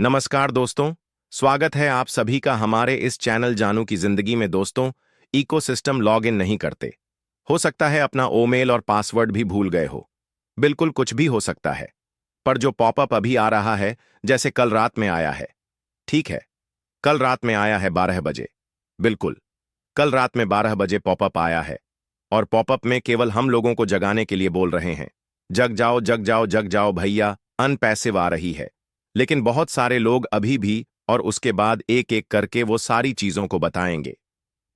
नमस्कार दोस्तों। स्वागत है आप सभी का हमारे इस चैनल जानू की जिंदगी में। दोस्तों, इकोसिस्टम लॉग इन नहीं करते। हो सकता है अपना ईमेल और पासवर्ड भी भूल गए हो। बिल्कुल कुछ भी हो सकता है। पर जो पॉपअप अभी आ रहा है, जैसे कल रात में आया है। ठीक है, कल रात में आया है 12 बजे। बिल्कुल, कल रात में 12 बजे पॉपअप आया है। और पॉपअप में केवल हम लोगों को जगाने के लिए बोल रहे हैं, जग जाओ जग जाओ जग जाओ भैया, अनपैसिव आ रही है। लेकिन बहुत सारे लोग अभी भी, और उसके बाद एक एक करके वो सारी चीजों को बताएंगे।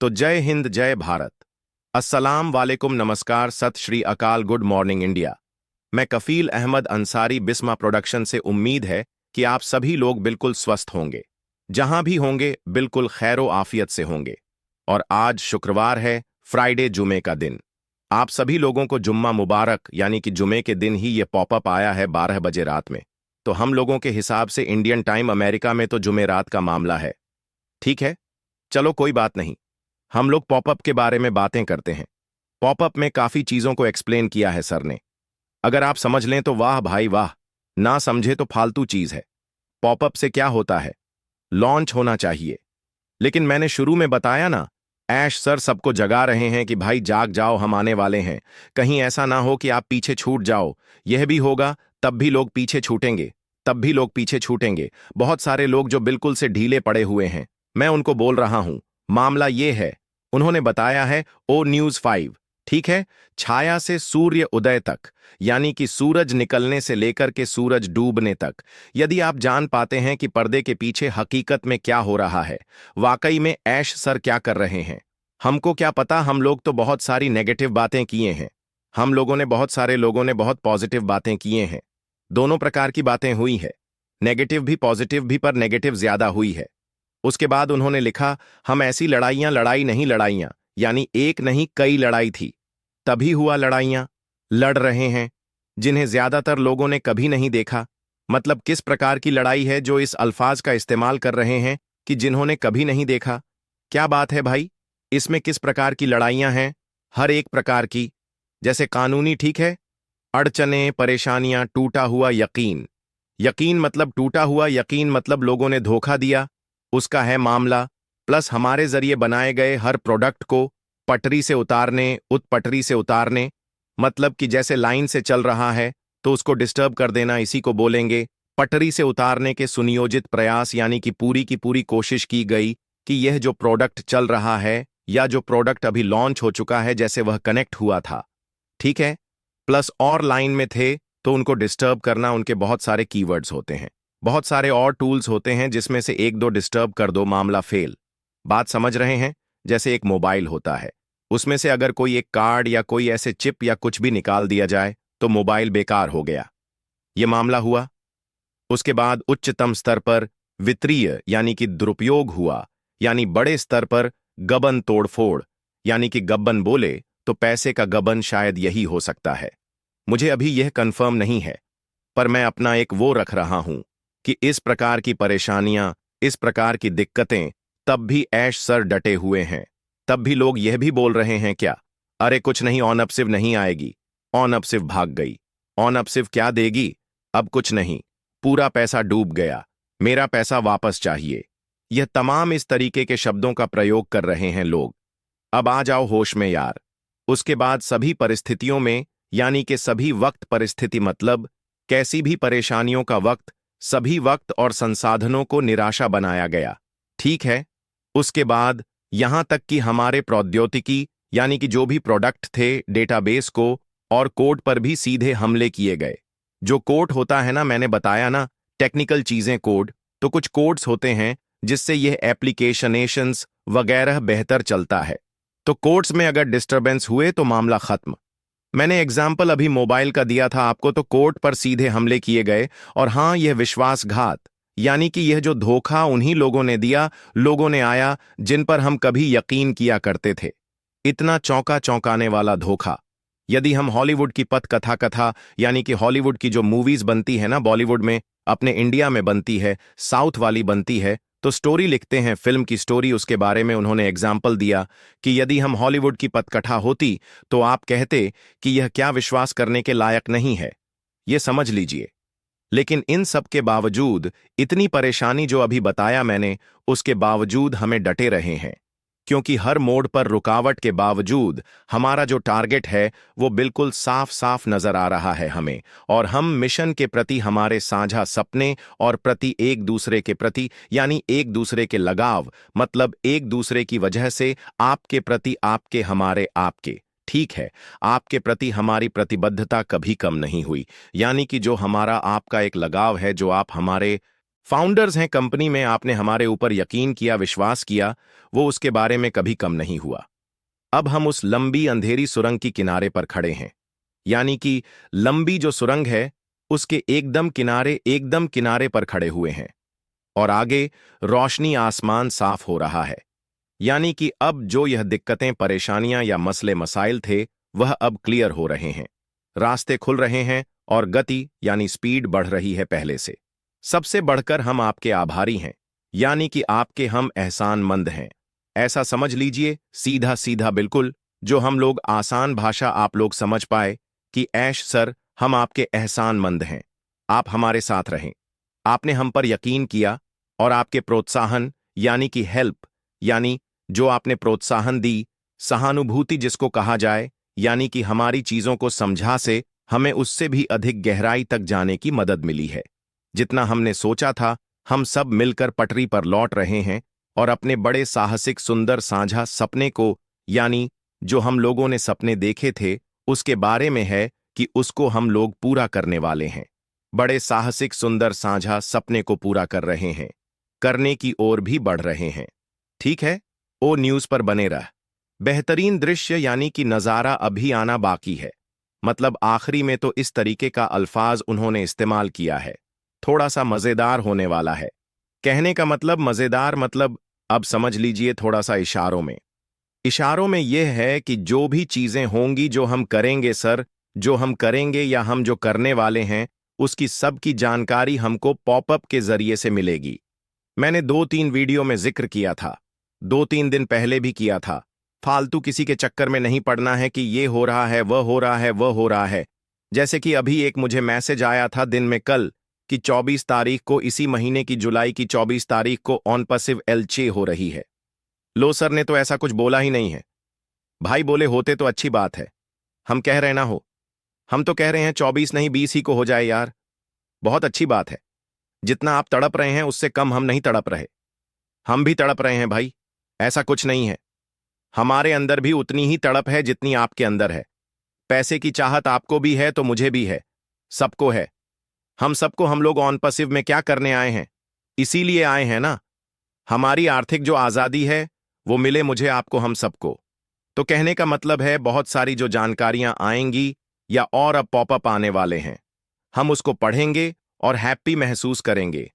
तो जय हिंद, जय भारत, अस्सलाम वालेकुम, नमस्कार, सत श्री अकाल, गुड मॉर्निंग इंडिया। मैं कफील अहमद अंसारी, बिस्मा प्रोडक्शन से। उम्मीद है कि आप सभी लोग बिल्कुल स्वस्थ होंगे। जहां भी होंगे बिल्कुल खैरो आफियत से होंगे। और आज शुक्रवार है, फ्राइडे, जुमे का दिन। आप सभी लोगों को जुम्मा मुबारक, यानी कि जुमे के दिन ही ये पॉपअप आया है 12 बजे रात में। तो हम लोगों के हिसाब से इंडियन टाइम, अमेरिका में तो जुमे रात का मामला है। ठीक है, चलो कोई बात नहीं। हम लोग पॉपअप के बारे में बातें करते हैं। पॉपअप में काफी चीजों को एक्सप्लेन किया है सर ने। अगर आप समझ लें तो वाह भाई वाह, ना समझे तो फालतू चीज है। पॉपअप से क्या होता है? लॉन्च होना चाहिए। लेकिन मैंने शुरू में बताया ना, ऐश सर सबको जगा रहे हैं कि भाई जाग जाओ, हम आने वाले हैं। कहीं ऐसा ना हो कि आप पीछे छूट जाओ। यह भी होगा, तब भी लोग पीछे छूटेंगे। तब भी लोग पीछे छूटेंगे। बहुत सारे लोग जो बिल्कुल से ढीले पड़े हुए हैं, मैं उनको बोल रहा हूं, मामला ये है। उन्होंने बताया है ओ न्यूज 5। ठीक है, छाया से सूर्य उदय तक, यानी कि सूरज निकलने से लेकर के सूरज डूबने तक। यदि आप जान पाते हैं कि पर्दे के पीछे हकीकत में क्या हो रहा है, वाकई में ऐश सर क्या कर रहे हैं, हमको क्या पता। हम लोग तो बहुत सारी नेगेटिव बातें किए हैं। हम लोगों ने, बहुत सारे लोगों ने बहुत पॉजिटिव बातें किए हैं। दोनों प्रकार की बातें हुई है, नेगेटिव भी पॉजिटिव भी, पर नेगेटिव ज्यादा हुई है। उसके बाद उन्होंने लिखा, हम ऐसी लड़ाइयां लड़ाई नहीं, लड़ाइयां यानी एक नहीं कई लड़ाई थी। तभी हुआ लड़ाइयां, लड़ रहे हैं, जिन्हें ज्यादातर लोगों ने कभी नहीं देखा। मतलब किस प्रकार की लड़ाई है जो इस अल्फाज का इस्तेमाल कर रहे हैं कि जिन्होंने कभी नहीं देखा? क्या बात है भाई, इसमें किस प्रकार की लड़ाइयां हैं? हर एक प्रकार की। जैसे कानूनी, ठीक है, अड़चने, परेशानियां, टूटा हुआ यकीन। यकीन मतलब टूटा हुआ यकीन, मतलब लोगों ने धोखा दिया, उसका है मामला। प्लस हमारे जरिए बनाए गए हर प्रोडक्ट को पटरी से उतारने, उत्पटरी से उतारने, मतलब कि जैसे लाइन से चल रहा है तो उसको डिस्टर्ब कर देना, इसी को बोलेंगे। पटरी से उतारने के सुनियोजित प्रयास, यानी कि पूरी की पूरी कोशिश की गई कि यह जो प्रोडक्ट चल रहा है या जो प्रोडक्ट अभी लॉन्च हो चुका है, जैसे वह कनेक्ट हुआ था। ठीक है, प्लस और लाइन में थे तो उनको डिस्टर्ब करना। उनके बहुत सारे कीवर्ड्स होते हैं, बहुत सारे और टूल्स होते हैं, जिसमें से एक दो डिस्टर्ब कर दो, मामला फेल। बात समझ रहे हैं? जैसे एक मोबाइल होता है, उसमें से अगर कोई एक कार्ड या कोई ऐसे चिप या कुछ भी निकाल दिया जाए तो मोबाइल बेकार हो गया। ये मामला हुआ। उसके बाद उच्चतम स्तर पर वित्तीय यानी कि दुरुपयोग हुआ, यानी बड़े स्तर पर गबन तोड़फोड़, यानी कि गब्बन बोले तो पैसे का गबन, शायद यही हो सकता है। मुझे अभी यह कंफर्म नहीं है, पर मैं अपना एक वो रख रहा हूं कि इस प्रकार की परेशानियां, इस प्रकार की दिक्कतें, तब भी ऐश सर डटे हुए हैं। तब भी लोग यह भी बोल रहे हैं क्या, अरे कुछ नहीं, ऑन अपसिव नहीं आएगी। ऑन अपसिव भाग गई। ऑन अपसिव क्या देगी? अब कुछ नहीं, पूरा पैसा डूब गया, मेरा पैसा वापस चाहिए। यह तमाम इस तरीके के शब्दों का प्रयोग कर रहे हैं लोग। अब आ जाओ होश में यार। उसके बाद सभी परिस्थितियों में, यानी कि सभी वक्त, परिस्थिति मतलब कैसी भी परेशानियों का वक्त, सभी वक्त और संसाधनों को निराशा बनाया गया। ठीक है, उसके बाद यहां तक कि हमारे प्रौद्योगिकी, यानी कि जो भी प्रोडक्ट थे, डेटाबेस को और कोड पर भी सीधे हमले किए गए। जो कोड होता है ना, मैंने बताया ना, टेक्निकल चीजें, कोड, तो कुछ कोड्स होते हैं जिससे यह एप्लीकेशनेशंस वगैरह बेहतर चलता है। तो कोड्स में अगर डिस्टरबेंस हुए तो मामला खत्म। मैंने एग्जाम्पल अभी मोबाइल का दिया था आपको, तो कोड पर सीधे हमले किए गए। और हां, यह विश्वासघात, यानी कि यह जो धोखा उन्हीं लोगों ने दिया, लोगों ने आया जिन पर हम कभी यकीन किया करते थे। इतना चौंका चौंकाने वाला धोखा। यदि हम हॉलीवुड की पथ कथा कथा, यानी कि हॉलीवुड की जो मूवीज बनती है ना, बॉलीवुड में, अपने इंडिया में बनती है, साउथ वाली बनती है, तो स्टोरी लिखते हैं, फिल्म की स्टोरी, उसके बारे में उन्होंने एग्जाम्पल दिया कि यदि हम हॉलीवुड की पथकथा होती तो आप कहते कि यह क्या विश्वास करने के लायक नहीं है। यह समझ लीजिए। लेकिन इन सब के बावजूद इतनी परेशानी जो अभी बताया मैंने, उसके बावजूद हमें डटे रहे हैं, क्योंकि हर मोड़ पर रुकावट के बावजूद हमारा जो टारगेट है वो बिल्कुल साफ साफ नजर आ रहा है हमें, और हम मिशन के प्रति हमारे साझा सपने और प्रति एक दूसरे के प्रति यानी एक दूसरे के लगाव, मतलब एक दूसरे की वजह से आपके प्रति आपके हमारे आपके, ठीक है, आपके प्रति हमारी प्रतिबद्धता कभी कम नहीं हुई। यानी कि जो हमारा आपका एक लगाव है, जो आप हमारे फाउंडर्स हैं कंपनी में, आपने हमारे ऊपर यकीन किया, विश्वास किया, वो उसके बारे में कभी कम नहीं हुआ। अब हम उस लंबी अंधेरी सुरंग की किनारे पर खड़े हैं, यानी कि लंबी जो सुरंग है उसके एकदम किनारे पर खड़े हुए हैं, और आगे रोशनी, आसमान साफ हो रहा है। यानी कि अब जो यह दिक्कतें, परेशानियां या मसले मसाइल थे, वह अब क्लियर हो रहे हैं, रास्ते खुल रहे हैं और गति यानी स्पीड बढ़ रही है पहले से। सबसे बढ़कर हम आपके आभारी हैं, यानी कि आपके हम एहसानमंद हैं। ऐसा समझ लीजिए, सीधा सीधा बिल्कुल, जो हम लोग आसान भाषा आप लोग समझ पाए कि ऐश सर, हम आपके एहसानमंद हैं। आप हमारे साथ रहें, आपने हम पर यकीन किया, और आपके प्रोत्साहन यानी कि हेल्प, यानी जो आपने प्रोत्साहन दी, सहानुभूति जिसको कहा जाए, यानी कि हमारी चीजों को समझा से हमें उससे भी अधिक गहराई तक जाने की मदद मिली है। जितना हमने सोचा था, हम सब मिलकर पटरी पर लौट रहे हैं और अपने बड़े साहसिक सुंदर साझा सपने को, यानी जो हम लोगों ने सपने देखे थे उसके बारे में है कि उसको हम लोग पूरा करने वाले हैं। बड़े साहसिक सुंदर साझा सपने को पूरा कर रहे हैं, करने की ओर भी बढ़ रहे हैं। ठीक है, ओ न्यूज पर बने रह। बेहतरीन दृश्य यानी कि नजारा अभी आना बाकी है। मतलब आखिरी में तो इस तरीके का अल्फाज उन्होंने इस्तेमाल किया है, थोड़ा सा मजेदार होने वाला है। कहने का मतलब मजेदार, मतलब अब समझ लीजिए थोड़ा सा इशारों में यह है कि जो भी चीजें होंगी, जो हम करेंगे सर, जो हम करेंगे या हम जो करने वाले हैं, उसकी सब की जानकारी हमको पॉपअप के जरिए से मिलेगी। मैंने 2-3 वीडियो में जिक्र किया था, 2-3 दिन पहले भी किया था। फालतू किसी के चक्कर में नहीं पड़ना है कि ये हो रहा है, वह हो रहा है, वह हो रहा है। जैसे कि अभी एक मुझे मैसेज आया था दिन में कल कि 24 तारीख को, इसी महीने की जुलाई की 24 तारीख को ऑन पसिव एलचे हो रही है। लो सर ने तो ऐसा कुछ बोला ही नहीं है। भाई बोले होते तो अच्छी बात है, हम कह रहे ना हो। हम तो कह रहे हैं 24 नहीं 20 ही को हो जाए यार, बहुत अच्छी बात है। जितना आप तड़प रहे हैं उससे कम हम नहीं तड़प रहे, हम भी तड़प रहे हैं भाई, ऐसा कुछ नहीं है। हमारे अंदर भी उतनी ही तड़प है जितनी आपके अंदर है। पैसे की चाहत आपको भी है तो मुझे भी है, सबको है। हम सबको, हम लोग ऑन पसिव में क्या करने आए हैं? इसीलिए आए हैं ना, हमारी आर्थिक जो आजादी है वो मिले मुझे, आपको, हम सबको। तो कहने का मतलब है बहुत सारी जो जानकारियां आएंगी या और अब पॉपअप आने वाले हैं, हम उसको पढ़ेंगे और हैप्पी महसूस करेंगे।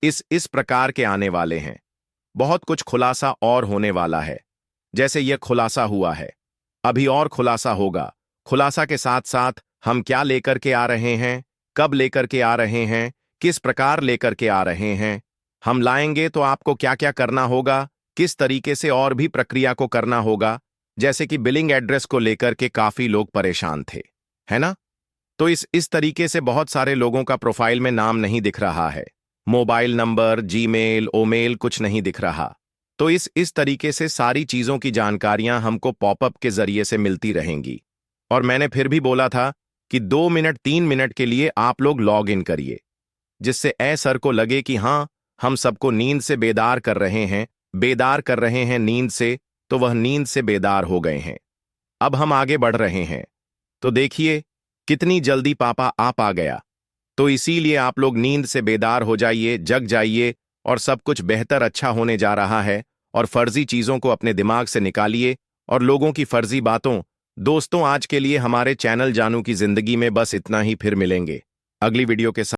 इस प्रकार के आने वाले हैं, बहुत कुछ खुलासा और होने वाला है। जैसे यह खुलासा हुआ है, अभी और खुलासा होगा। खुलासा के साथ साथ हम क्या लेकर के आ रहे हैं, कब लेकर के आ रहे हैं, किस प्रकार लेकर के आ रहे हैं, हम लाएंगे तो आपको क्या क्या करना होगा, किस तरीके से और भी प्रक्रिया को करना होगा। जैसे कि बिलिंग एड्रेस को लेकर के काफी लोग परेशान थे, है ना? तो इस तरीके से बहुत सारे लोगों का प्रोफाइल में नाम नहीं दिख रहा है, मोबाइल नंबर, जीमेल, ओमेल कुछ नहीं दिख रहा। तो इस तरीके से सारी चीजों की जानकारियां हमको पॉपअप के जरिए से मिलती रहेंगी। और मैंने फिर भी बोला था कि 2 मिनट 3 मिनट के लिए आप लोग लॉग इन करिए, जिससे सर को लगे कि हाँ, हम सबको नींद से बेदार कर रहे हैं, बेदार कर रहे हैं नींद से, तो वह नींद से बेदार हो गए हैं। अब हम आगे बढ़ रहे हैं, तो देखिए कितनी जल्दी पापा आप आ गया। तो इसीलिए आप लोग नींद से बेदार हो जाइए, जग जाइए, और सब कुछ बेहतर अच्छा होने जा रहा है। और फर्जी चीजों को अपने दिमाग से निकालिए और लोगों की फर्जी बातों। दोस्तों, आज के लिए हमारे चैनल जानू की जिंदगी में बस इतना ही, फिर मिलेंगे अगली वीडियो के साथ।